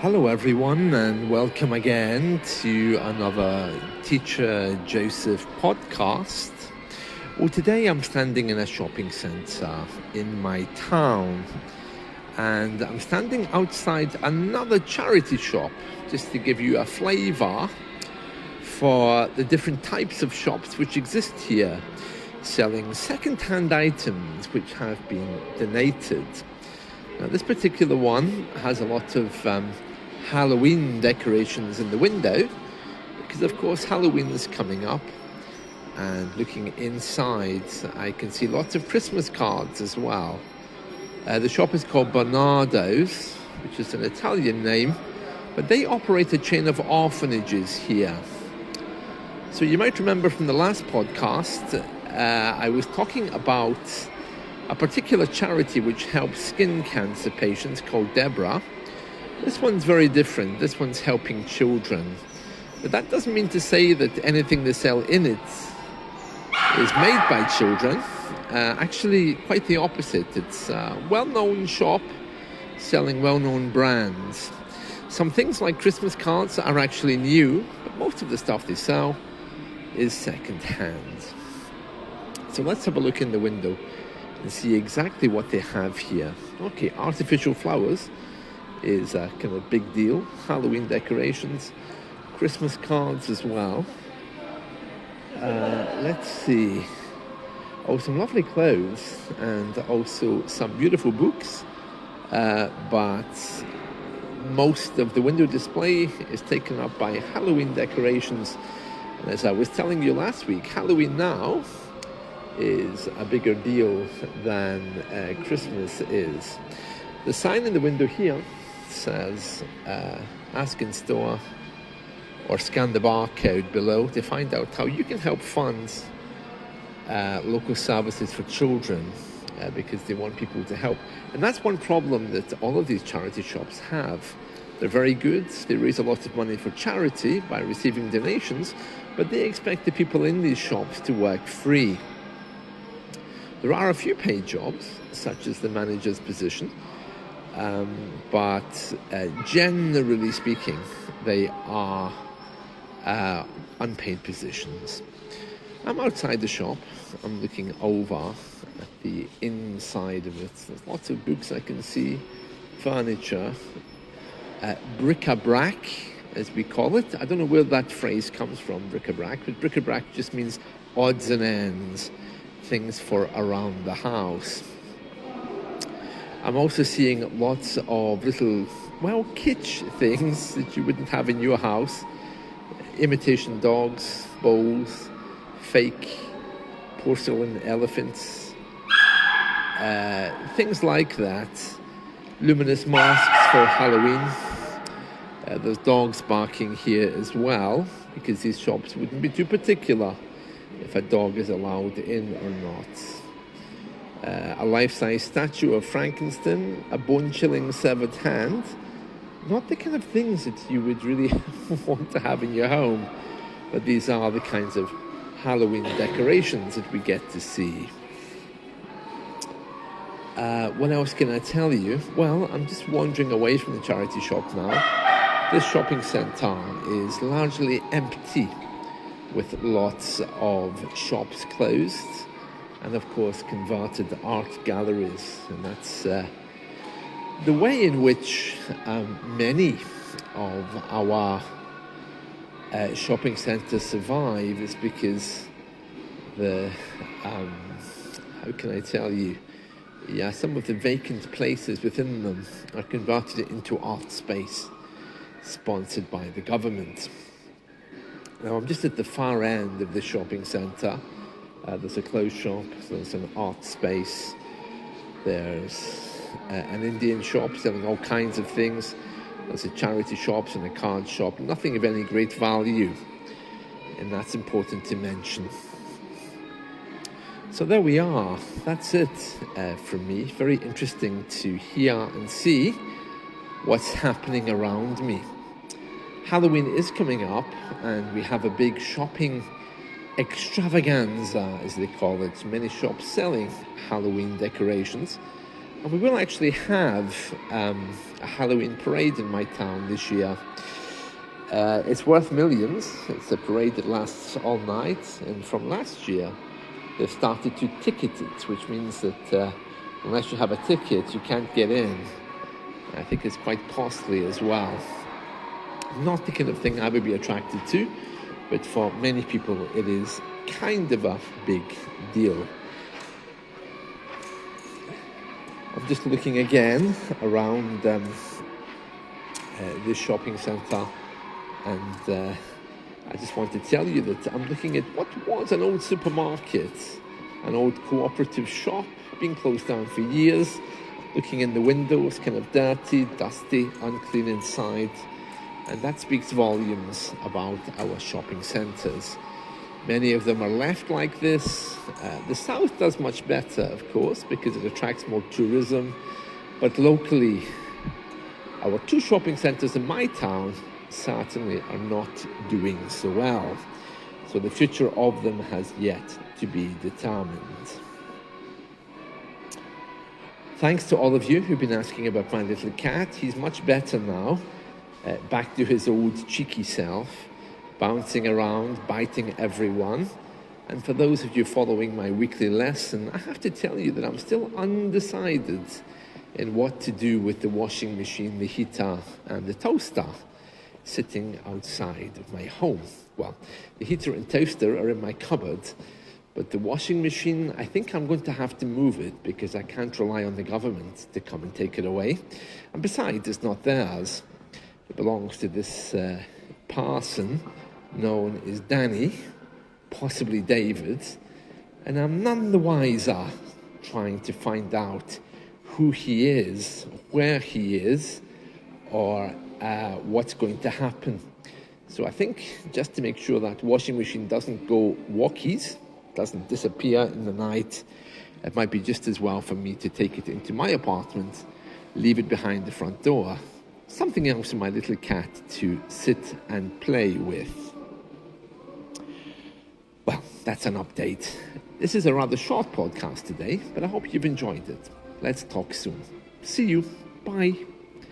Hello, everyone, and welcome again to another Teacher Joseph podcast. Well, today I'm standing in a shopping centre in my town, and I'm standing outside another charity shop just to give you a flavour for the different types of shops which exist here, selling second-hand items which have been donated. Now, this particular one has a lot of Halloween decorations in the window because, of course, Halloween is coming up. And looking inside, I can see lots of Christmas cards as well. The shop is called Bernardo's, which is an Italian name, but they operate a chain of orphanages here. So you might remember from the last podcast, I was talking about a particular charity which helps skin cancer patients called Deborah. This one's very different. This one's helping children. But that doesn't mean to say that anything they sell in it is made by children. Actually, quite the opposite. It's a well-known shop selling well-known brands. Some things like Christmas cards are actually new, but most of the stuff they sell is second-hand. So let's have a look in the window and see exactly what they have here. Okay, artificial flowers is a kind of big deal. Halloween decorations, Christmas cards as well. Let's see. Oh, some lovely clothes and also some beautiful books. But most of the window display is taken up by Halloween decorations. And as I was telling you last week, Halloween now is a bigger deal than Christmas is. The sign in the window here says ask in store or scan the barcode below to find out how you can help fund local services for children because they want people to help. And that's one problem that all of these charity shops have. They're very good, they raise a lot of money for charity by receiving donations, but they expect the people in these shops to work free. There are a few paid jobs, such as the manager's position, but generally speaking, they are unpaid positions. I'm outside the shop. I'm looking over at the inside of it. There's lots of books I can see, furniture, bric-a-brac, as we call it. I don't know where that phrase comes from, bric-a-brac, but bric-a-brac just means odds and ends, things for around the house. I'm also seeing lots of little, kitsch things that you wouldn't have in your house. Imitation dogs, bowls, fake porcelain elephants, things like that. Luminous masks for Halloween. There's dogs barking here as well, because these shops wouldn't be too particular if a dog is allowed in or not. A life-size statue of Frankenstein, a bone-chilling severed hand. Not the kind of things that you would really want to have in your home, but these are the kinds of Halloween decorations that we get to see. What else can I tell you? Well, I'm just wandering away from the charity shop now. This shopping centre is largely empty, with lots of shops closed and, of course, converted art galleries. And that's the way in which many of our shopping centres survive is because how can I tell you? Yeah, some of the vacant places within them are converted into art space, sponsored by the government. Now, I'm just at the far end of the shopping centre. There's a clothes shop, there's an art space, there's an Indian shop selling all kinds of things, there's a charity shop and a card shop, nothing of any great value, and that's important to mention. So there we are, that's it from me. Very interesting to hear and see what's happening around me. Halloween is coming up, and we have a big shopping extravaganza, as they call it. Many shops selling Halloween decorations. And we will actually have a Halloween parade in my town this year. It's worth millions. It's a parade that lasts all night, and from last year they've started to ticket it, which means that unless you have a ticket you can't get in. I think it's quite costly as well. Not the kind of thing I would be attracted to, but for many people it is kind of a big deal. I'm just looking again around this shopping centre, and I just want to tell you that I'm looking at what was an old supermarket, an old cooperative shop, being closed down for years. Looking in the windows, kind of dirty, dusty, unclean inside, and that speaks volumes about our shopping centres. Many of them are left like this. The south does much better, of course, because it attracts more tourism. But locally, our two shopping centres in my town certainly are not doing so well. So the future of them has yet to be determined. Thanks to all of you who've been asking about my little cat. He's much better now, back to his old cheeky self, bouncing around, biting everyone. And for those of you following my weekly lesson, I have to tell you that I'm still undecided in what to do with the washing machine, the heater, and the toaster sitting outside of my home. Well, the heater and toaster are in my cupboard, but the washing machine, I think I'm going to have to move it because I can't rely on the government to come and take it away. And besides, it's not theirs. It belongs to this parson known as Danny, possibly David, and I'm none the wiser trying to find out who he is, where he is, or what's going to happen. So I think just to make sure that washing machine doesn't go walkies, doesn't disappear in the night, it might be just as well for me to take it into my apartment, leave it behind the front door, something else for my little cat to sit and play with. Well, that's an update. This is a rather short podcast today, but I hope you've enjoyed it. Let's talk soon. See you. Bye.